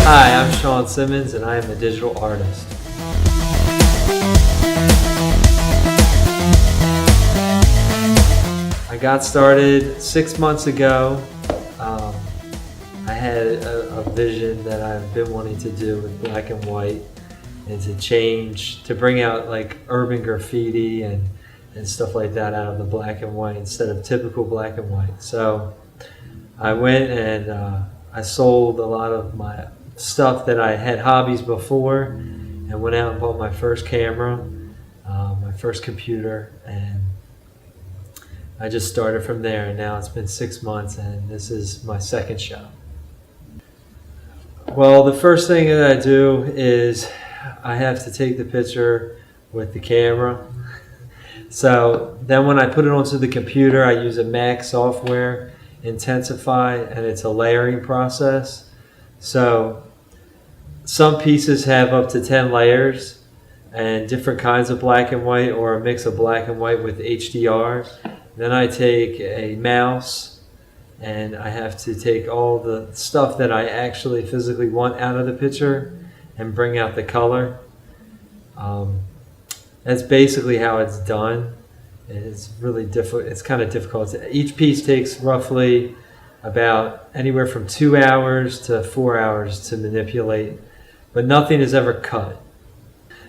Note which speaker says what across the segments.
Speaker 1: Hi, I'm Sean Simmons and I am a digital artist. I got started 6 months ago. I had a vision that I've been wanting to do with black and white and to bring out like urban graffiti and stuff like that out of the black and white instead of typical black and white. So I went and I sold a lot of my stuff that I had hobbies before and went out and bought my first camera, my first computer, and I just started from there. And now it's been 6 months and this is my second show. Well, the first thing that I do is I have to take the picture with the camera. So then when I put it onto the computer, I use a Mac software, Intensify, and it's a layering process. So some pieces have up to 10 layers and different kinds of black and white, or a mix of black and white with HDR. Then I take a mouse and I have to take all the stuff that I actually physically want out of the picture and bring out the color. That's basically how it's done. It's really difficult. It's kind of difficult. Each piece takes roughly about anywhere from 2 hours to 4 hours to manipulate, but nothing is ever cut.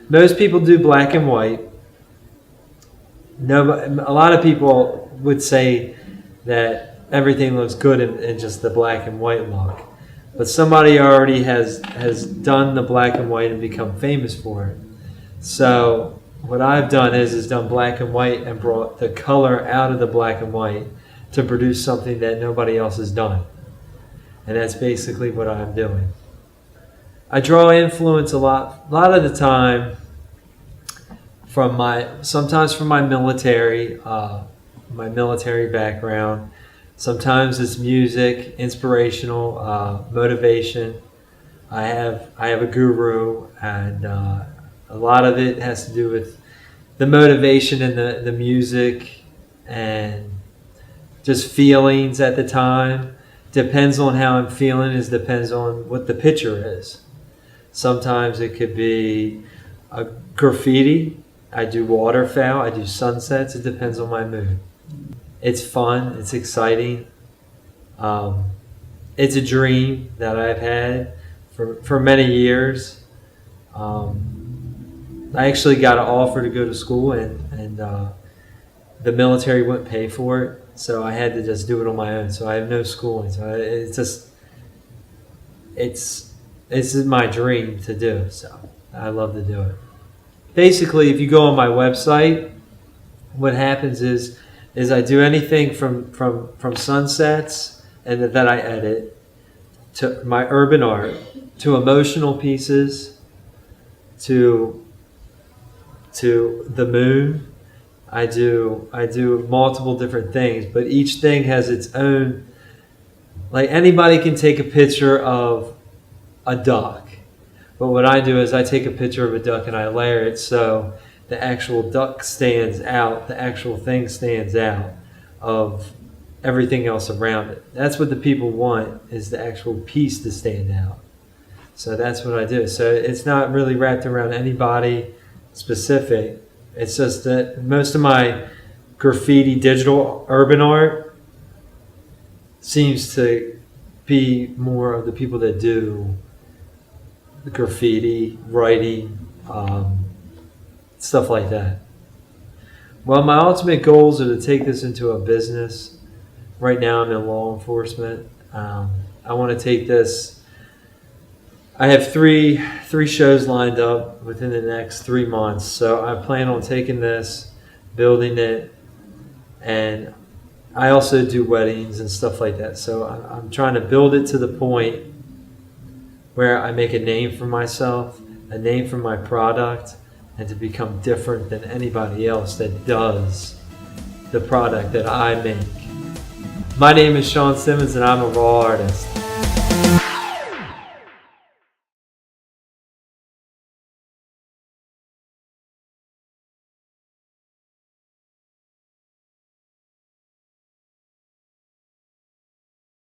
Speaker 1: Most people do black and white. A lot of people would say that everything looks good in just the black and white look, but somebody already has done the black and white and become famous for it. So what I've done is done black and white and brought the color out of the black and white to produce something that nobody else has done. And that's basically what I'm doing. I draw influence a lot of the time sometimes from my military background. Sometimes it's music, inspirational, motivation. I have a guru, and a lot of it has to do with the motivation and the music and just feelings at the time. Depends on how I'm feeling, depends on what the picture is. Sometimes it could be a graffiti. I do waterfowl, I do sunsets. It depends on my mood. It's fun, it's exciting. It's a dream that I've had for many years. I actually got an offer to go to school and the military wouldn't pay for it, so I had to just do it on my own. So I have no schooling. So it's my dream to do. So I love to do it. Basically, if you go on my website, what happens is I do anything from sunsets and that I edit, to my urban art, to emotional pieces, to the moon. I do multiple different things, but each thing has its own. Like, anybody can take a picture of a duck, but what I do is I take a picture of a duck and I layer it so the actual duck stands out, the actual thing stands out of everything else around it. That's what the people want, is the actual piece to stand out. So that's what I do. So it's not really wrapped around anybody specific. It's just that most of my graffiti digital urban art seems to be more of the people that do the graffiti, writing, stuff like that. Well, my ultimate goals are to take this into a business. Right now I'm in law enforcement. I want to take this. I have three shows lined up within the next 3 months. So I plan on taking this, building it, and I also do weddings and stuff like that. So I'm trying to build it to the point where I make a name for myself, a name for my product, and to become different than anybody else that does the product that I make. My name is Sean Simmons and I'm a raw artist.